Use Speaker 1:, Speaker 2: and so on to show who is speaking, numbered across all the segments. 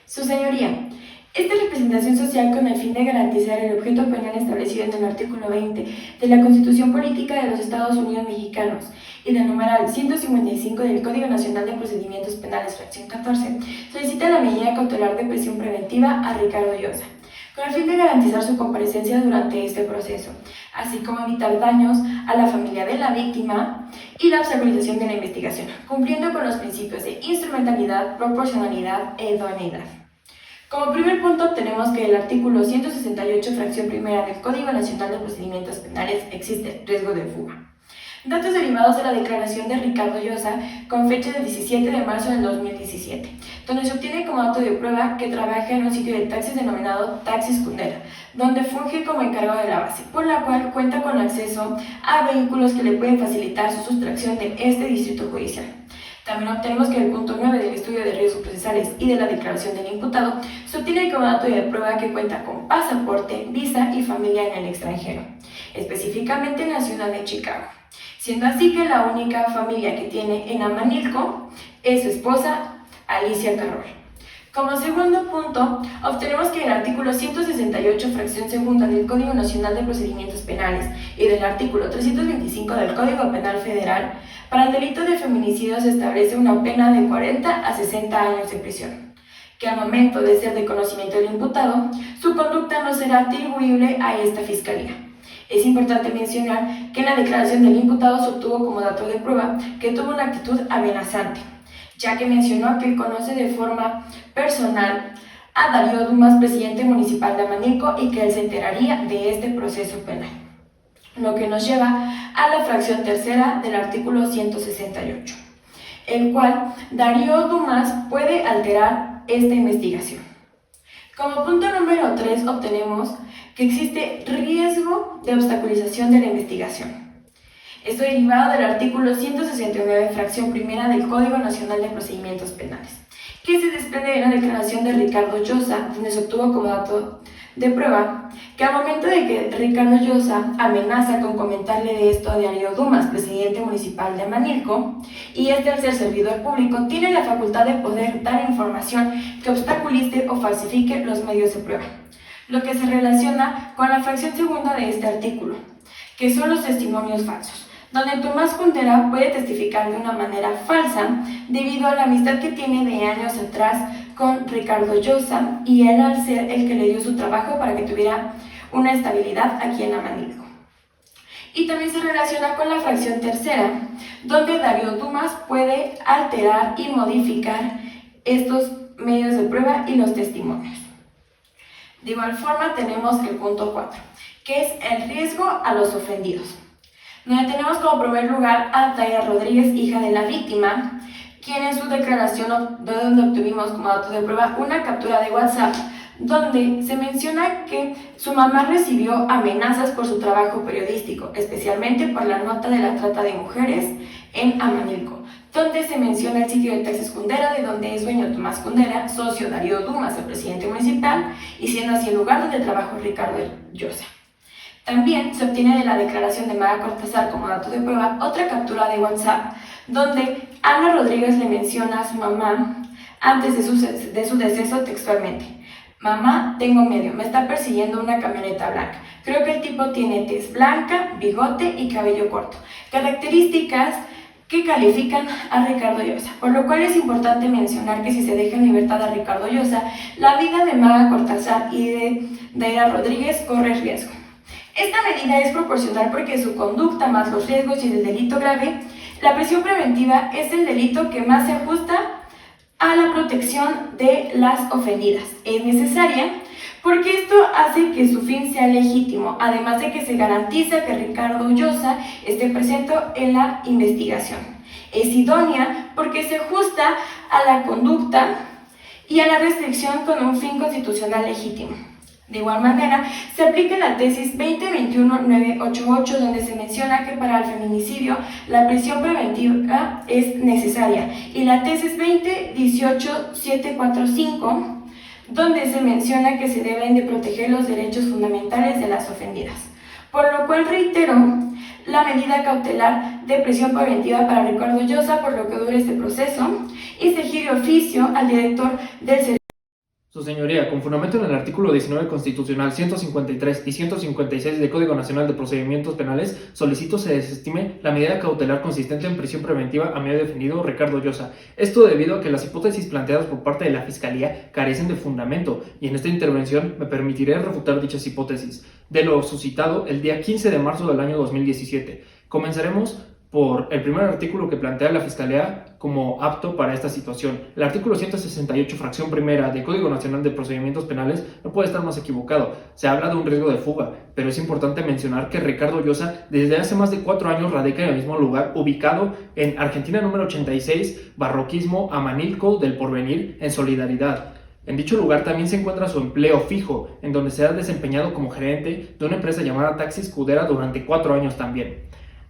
Speaker 1: Su señoría, esta representación social con el fin de garantizar el objeto penal establecido en el artículo 20 de la Constitución Política de los Estados Unidos Mexicanos y del numeral 155 del Código Nacional de Procedimientos Penales, fracción 14, solicita la medida cautelar de prisión preventiva a Ricardo Llosa, con el fin de garantizar su comparecencia durante este proceso, así como evitar daños a la familia de la víctima y la obstaculización de la investigación, cumpliendo con los principios de instrumentalidad, proporcionalidad e idoneidad. Como primer punto, obtenemos que el artículo 168, fracción primera del Código Nacional de Procedimientos Penales existe riesgo de fuga. Datos derivados de la declaración de Ricardo Llosa con fecha del 17 de marzo del 2017, donde se obtiene como dato de prueba que trabaja en un sitio de taxis denominado Taxis Cundera, donde funge como encargado de la base, por la cual cuenta con acceso a vehículos que le pueden facilitar su sustracción de este distrito judicial. También obtenemos que el punto 9 del estudio de riesgos procesales y de la declaración del imputado se obtiene como dato de prueba que cuenta con pasaporte, visa y familia en el extranjero, específicamente en la ciudad de Chicago, siendo así que la única familia que tiene en Amanilco es su esposa, Alicia Carroll. Como segundo punto, obtenemos que el artículo 168, fracción segunda del Código Nacional de Procedimientos Penales y del artículo 325 del Código Penal Federal, para el delito de feminicidio se establece una pena de 40 a 60 años de prisión, que al momento de ser de conocimiento del imputado, su conducta no será atribuible a esta fiscalía. Es importante mencionar que en la declaración del imputado se obtuvo como dato de prueba que tuvo una actitud amenazante, ya que mencionó que conoce de forma personal a Darío Dumas, presidente municipal de Amanilco, y que él se enteraría de este proceso penal. Lo que nos lleva a la fracción tercera del artículo 168, el cual Darío Dumas puede alterar esta investigación. Como punto número 3 obtenemos que existe riesgo de obstaculización de la investigación. Esto derivado del artículo 169, fracción primera del Código Nacional de Procedimientos Penales, que se desprende de la declaración de Ricardo Llosa, donde se obtuvo como dato de prueba que al momento de que Ricardo Llosa amenaza con comentarle de esto a Darío Dumas, presidente municipal de Amanilco, y este al ser servidor público tiene la facultad de poder dar información que obstaculice o falsifique los medios de prueba, lo que se relaciona con la fracción segunda de este artículo, que son los testimonios falsos, donde Tomás Cundera puede testificar de una manera falsa debido a la amistad que tiene de años atrás con Ricardo Llosa y él al ser el que le dio su trabajo para que tuviera una estabilidad aquí en Amanilco. Y también se relaciona con la fracción tercera, donde Darío Dumas puede alterar y modificar estos medios de prueba y los testimonios. De igual forma tenemos el punto 4, que es el riesgo a los ofendidos, donde tenemos como primer lugar a Daira Rodríguez, hija de la víctima, quien en su declaración, de donde obtuvimos como dato de prueba una captura de WhatsApp, donde se menciona que su mamá recibió amenazas por su trabajo periodístico, especialmente por la nota de la trata de mujeres en Amanilco, donde se menciona el sitio de Taxis Cundera, de donde es dueño Tomás Cundera, socio Darío Dumas, el presidente municipal, y siendo así el lugar donde trabajó Ricardo Llosa. También se obtiene de la declaración de Mara Cortázar como dato de prueba otra captura de WhatsApp, donde Ana Rodríguez le menciona a su mamá antes de su deceso textualmente: mamá, tengo miedo, me está persiguiendo una camioneta blanca. Creo que el tipo tiene tez blanca, bigote y cabello corto. Características que califican a Ricardo Llosa, por lo cual es importante mencionar que si se deja en libertad a Ricardo Llosa, la vida de Mara Cortázar y de Daira Rodríguez corre riesgo. Esta medida es proporcional porque su conducta más los riesgos y el delito grave, la prisión preventiva es el delito que más se ajusta a la protección de las ofendidas. Es necesaria porque esto hace que su fin sea legítimo, además de que se garantiza que Ricardo Llosa esté presente en la investigación. Es idónea porque se ajusta a la conducta y a la restricción con un fin constitucional legítimo. De igual manera, se aplica la tesis 2021-988, donde se menciona que para el feminicidio la prisión preventiva es necesaria, y la tesis 2018-745, donde se menciona que se deben de proteger los derechos fundamentales de las ofendidas. Por lo cual reitero la medida cautelar de prisión preventiva para Ricardo Llosa por lo que dure este proceso, y se gire oficio al director del servicio
Speaker 2: Su señoría, con fundamento en el artículo 19 constitucional, 153 y 156 del Código Nacional de Procedimientos Penales, solicito se desestime la medida cautelar consistente en prisión preventiva a medio defendido Ricardo Llosa. Esto debido a que las hipótesis planteadas por parte de la Fiscalía carecen de fundamento, y en esta intervención me permitiré refutar dichas hipótesis, de lo suscitado el día 15 de marzo del año 2017. Comenzaremos por el primer artículo que plantea la Fiscalía como apto para esta situación. El artículo 168, fracción primera del Código Nacional de Procedimientos Penales no puede estar más equivocado. Se habla de un riesgo de fuga, pero es importante mencionar que Ricardo Llosa desde hace más de 4 años radica en el mismo lugar, ubicado en Argentina número 86, Barroquismo Amanilco del Porvenir, en Solidaridad. En dicho lugar también se encuentra su empleo fijo, en donde se ha desempeñado como gerente de una empresa llamada Taxi Escudera durante 4 años también.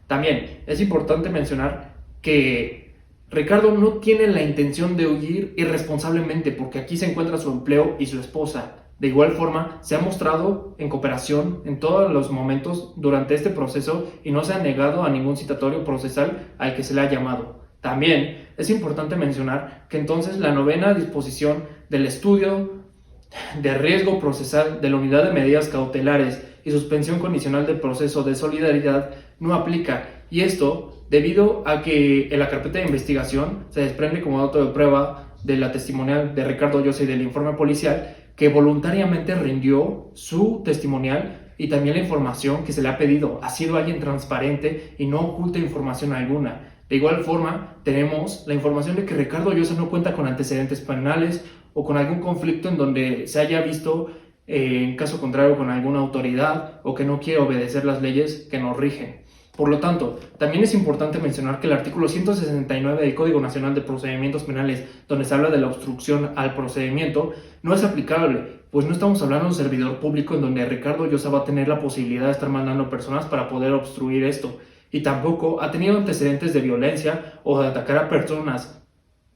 Speaker 2: También es importante mencionar que Ricardo no tiene la intención de huir irresponsablemente, porque aquí se encuentra su empleo y su esposa. De igual forma, se ha mostrado en cooperación en todos los momentos durante este proceso y no se ha negado a ningún citatorio procesal al que se le ha llamado. También es importante mencionar que entonces la novena disposición del estudio de riesgo procesal de la Unidad de Medidas Cautelares y suspensión condicional del proceso de solidaridad no aplica, y esto debido a que en la carpeta de investigación se desprende como dato de prueba de la testimonial de Ricardo Llosa y del informe policial que voluntariamente rindió su testimonial y también la información que se le ha pedido. Ha sido alguien transparente y no oculta información alguna. De igual forma, tenemos la información de que Ricardo Llosa no cuenta con antecedentes penales o con algún conflicto en donde se haya visto en caso contrario con alguna autoridad o que no quiere obedecer las leyes que nos rigen. Por lo tanto, también es importante mencionar que el artículo 169 del Código Nacional de Procedimientos Penales, donde se habla de la obstrucción al procedimiento, no es aplicable, pues no estamos hablando de un servidor público en donde Ricardo Llosa va a tener la posibilidad de estar mandando personas para poder obstruir esto, y tampoco ha tenido antecedentes de violencia o de atacar a personas.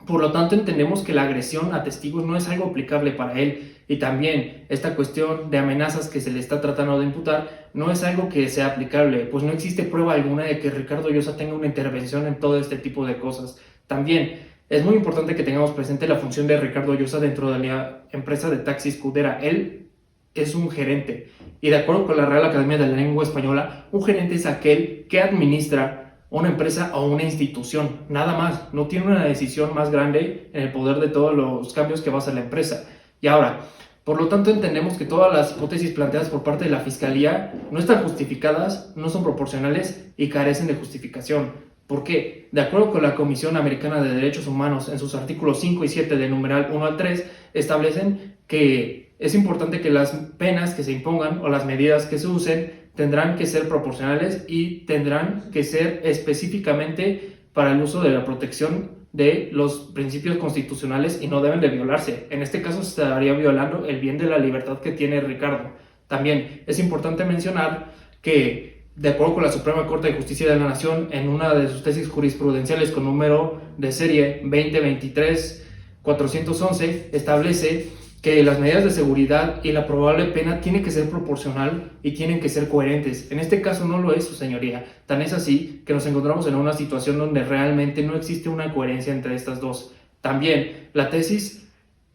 Speaker 2: Por lo tanto, entendemos que la agresión a testigos no es algo aplicable para él, y también esta cuestión de amenazas que se le está tratando de imputar no es algo que sea aplicable, pues no existe prueba alguna de que Ricardo Llosa tenga una intervención en todo este tipo de cosas. También es muy importante que tengamos presente la función de Ricardo Llosa dentro de la empresa de Taxi Escudera. Él es un gerente, y de acuerdo con la Real Academia de la Lengua Española, un gerente es aquel que administra una empresa o una institución, nada más. No tiene una decisión más grande en el poder de todos los cambios que va a hacer la empresa. Y ahora, por lo tanto, entendemos que todas las hipótesis planteadas por parte de la Fiscalía no están justificadas, no son proporcionales y carecen de justificación. ¿Por qué? De acuerdo con la Comisión Americana de Derechos Humanos, en sus artículos 5 y 7 del numeral 1 al 3, establecen que es importante que las penas que se impongan o las medidas que se usen tendrán que ser proporcionales y tendrán que ser específicamente para el uso de la protección de los principios constitucionales y no deben de violarse. En este caso se estaría violando el bien de la libertad que tiene Ricardo. También es importante mencionar que, de acuerdo con la Suprema Corte de Justicia de la Nación, en una de sus tesis jurisprudenciales con número de serie 2023-411, establece que las medidas de seguridad y la probable pena tienen que ser proporcional y tienen que ser coherentes. En este caso no lo es, su señoría. Tan es así que nos encontramos en una situación donde realmente no existe una coherencia entre estas dos. También la tesis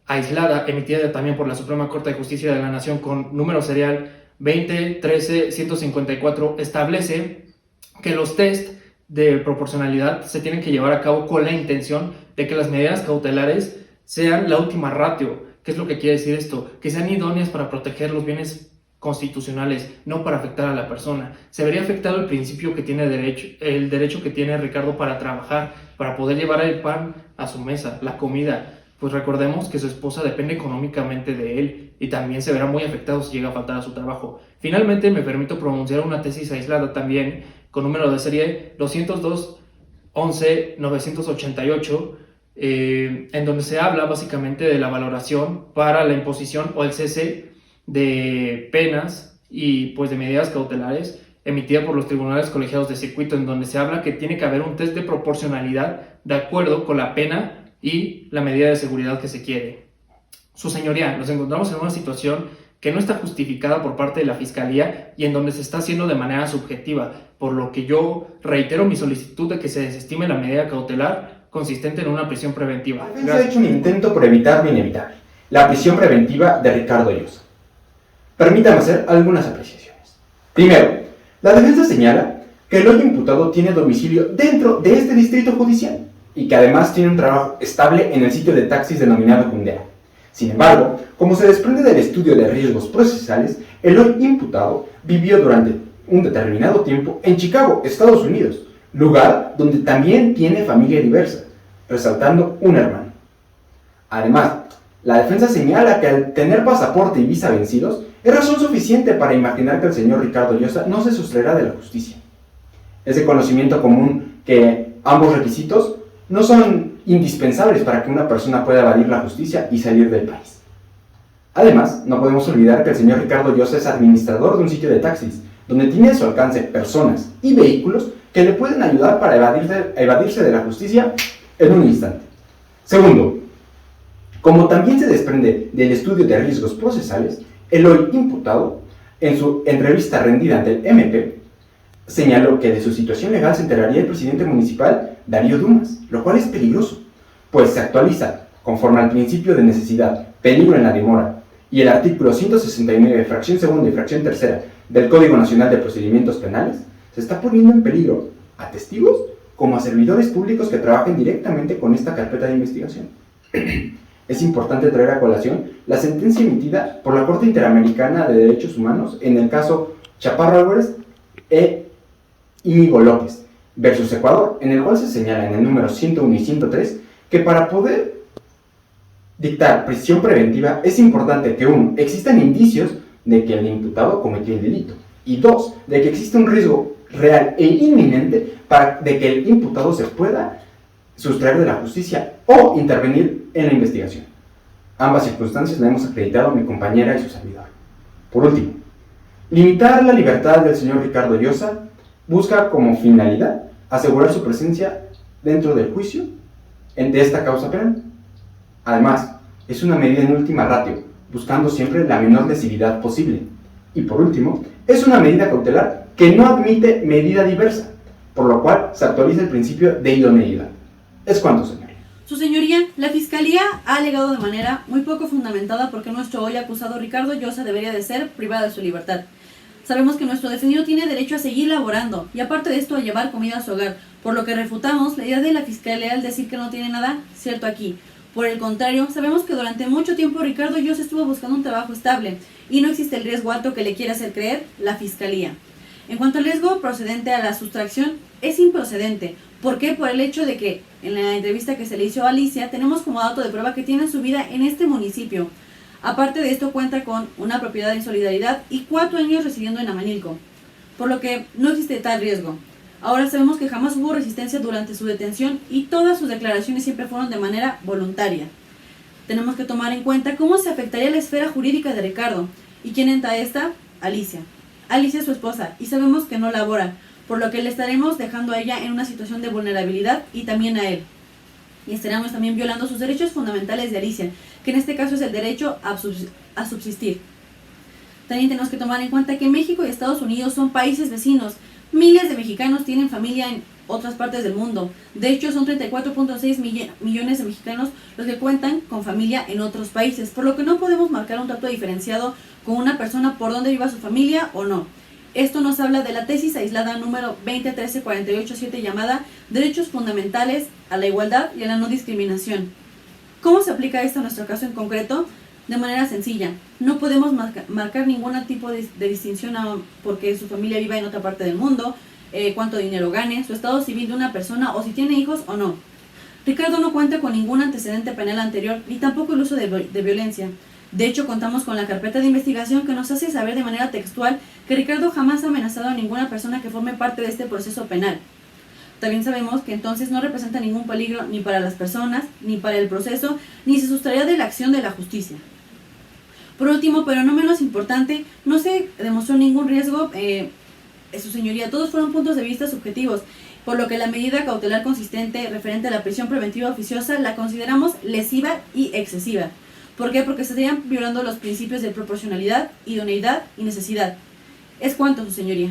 Speaker 2: aislada, emitida también por la Suprema Corte de Justicia de la Nación con número serial 2013-154, establece que los test de proporcionalidad se tienen que llevar a cabo con la intención de que las medidas cautelares sean la última ratio. ¿Qué es lo que quiere decir esto? Que sean idóneas para proteger los bienes constitucionales, no para afectar a la persona. Se vería afectado el principio que tiene derecho, el derecho que tiene Ricardo para trabajar, para poder llevar el pan a su mesa, la comida. Pues recordemos que su esposa depende económicamente de él y también se verá muy afectado si llega a faltar a su trabajo. Finalmente, me permito pronunciar una tesis aislada también con número de serie 202-11-988, en donde se habla básicamente de la valoración para la imposición o el cese de penas y pues de medidas cautelares emitida por los tribunales colegiados de circuito, en donde se habla que tiene que haber un test de proporcionalidad de acuerdo con la pena y la medida de seguridad que se quiere. Su señoría, nos encontramos en una situación que no está justificada por parte de la Fiscalía y en donde se está haciendo de manera subjetiva, por lo que yo reitero mi solicitud de que se desestime la medida cautelar consistente en una prisión preventiva.
Speaker 3: La defensa ha hecho un intento por evitar lo inevitable. la prisión preventiva de Ricardo Llosa. Permítame hacer algunas apreciaciones. Primero, la defensa señala que el hoy imputado tiene domicilio dentro de este distrito judicial y que además tiene un trabajo estable en el sitio de taxis denominado Cundera. Sin embargo, como se desprende del estudio de riesgos procesales, el hoy imputado vivió durante un determinado tiempo en Chicago, Estados Unidos, lugar donde también tiene familia diversa, resaltando un hermano. Además, la defensa señala que al tener pasaporte y visa vencidos, es razón suficiente para imaginar que el señor Ricardo Llosa no se sustraerá de la justicia. Es de conocimiento común que ambos requisitos no son indispensables para que una persona pueda evadir la justicia y salir del país. Además, no podemos olvidar que el señor Ricardo Llosa es administrador de un sitio de taxis, donde tiene a su alcance personas y vehículos que le pueden ayudar para evadirse de la justicia en un instante. Segundo, como también se desprende del estudio de riesgos procesales, el hoy imputado, en su entrevista rendida ante el MP, señaló que de su situación legal se enteraría el presidente municipal, Darío Dumas, lo cual es peligroso, pues se actualiza conforme al principio de necesidad, peligro en la demora, y el artículo 169, fracción segunda y fracción tercera del Código Nacional de Procedimientos Penales, se está poniendo en peligro a testigos como a servidores públicos que trabajen directamente con esta carpeta de investigación. Es importante traer a colación la sentencia emitida por la Corte Interamericana de Derechos Humanos en el caso Chaparro Álvarez e Íñigo López versus Ecuador, en el cual se señala en el número 101 y 103 que para poder dictar prisión preventiva es importante que 1. Existan indicios de que el imputado cometió el delito y 2. De que existe un riesgo real e inminente de que el imputado se pueda sustraer de la justicia o intervenir en la investigación. Ambas circunstancias la hemos acreditado mi compañera y su servidor. Por último, limitar la libertad del señor Ricardo Llosa busca como finalidad asegurar su presencia dentro del juicio de esta causa penal. Además, es una medida en última ratio, buscando siempre la menor lesividad posible. Y por último, es una medida cautelar que no admite medida diversa, por lo cual se actualiza el principio de idoneidad. Es cuanto, señoría.
Speaker 4: Su señoría, la Fiscalía ha alegado de manera muy poco fundamentada porque nuestro hoy acusado Ricardo Llosa debería de ser privado de su libertad. Sabemos que nuestro defendido tiene derecho a seguir laborando y aparte de esto a llevar comida a su hogar, por lo que refutamos la idea de la Fiscalía al decir que no tiene nada cierto aquí. Por el contrario, sabemos que durante mucho tiempo Ricardo Llosa estuvo buscando un trabajo estable y no existe el riesgo alto que le quiere hacer creer la Fiscalía. En cuanto al riesgo procedente a la sustracción, es improcedente. ¿Por qué? Por el hecho de que en la entrevista que se le hizo a Alicia tenemos como dato de prueba que tiene su vida en este municipio. Aparte de esto cuenta con una propiedad en Solidaridad y 4 años residiendo en Amanilco, por lo que no existe tal riesgo. Ahora sabemos que jamás hubo resistencia durante su detención y todas sus declaraciones siempre fueron de manera voluntaria. Tenemos que tomar en cuenta cómo se afectaría la esfera jurídica de Ricardo. ¿Y quién entra esta? Alicia. Alicia es su esposa y sabemos que no labora, por lo que le estaremos dejando a ella en una situación de vulnerabilidad y también a él. Y estaremos también violando sus derechos fundamentales de Alicia, que en este caso es el derecho a subsistir. También tenemos que tomar en cuenta que México y Estados Unidos son países vecinos. Miles de mexicanos tienen familia en otras partes del mundo. De hecho, son 34.6 millones de mexicanos los que cuentan con familia en otros países, por lo que no podemos marcar un trato diferenciado con una persona por donde viva su familia o no. Esto nos habla de la tesis aislada número 2013-48-7 llamada Derechos Fundamentales a la Igualdad y a la No Discriminación. ¿Cómo se aplica esto a nuestro caso en concreto? De manera sencilla. No podemos marcar ningún tipo de distinción porque su familia viva en otra parte del mundo, cuánto dinero gane, su estado civil de una persona o si tiene hijos o no. Ricardo no cuenta con ningún antecedente penal anterior ni tampoco el uso de violencia. De hecho, contamos con la carpeta de investigación que nos hace saber de manera textual que Ricardo jamás ha amenazado a ninguna persona que forme parte de este proceso penal. También sabemos que entonces no representa ningún peligro ni para las personas, ni para el proceso, ni se sustraerá de la acción de la justicia. Por último, pero no menos importante, no se demostró ningún riesgo, su señoría, todos fueron puntos de vista subjetivos, por lo que la medida cautelar consistente referente a la prisión preventiva oficiosa la consideramos lesiva y excesiva. ¿Por qué? Porque se estarían violando los principios de proporcionalidad, idoneidad y necesidad. Es cuanto, su señoría.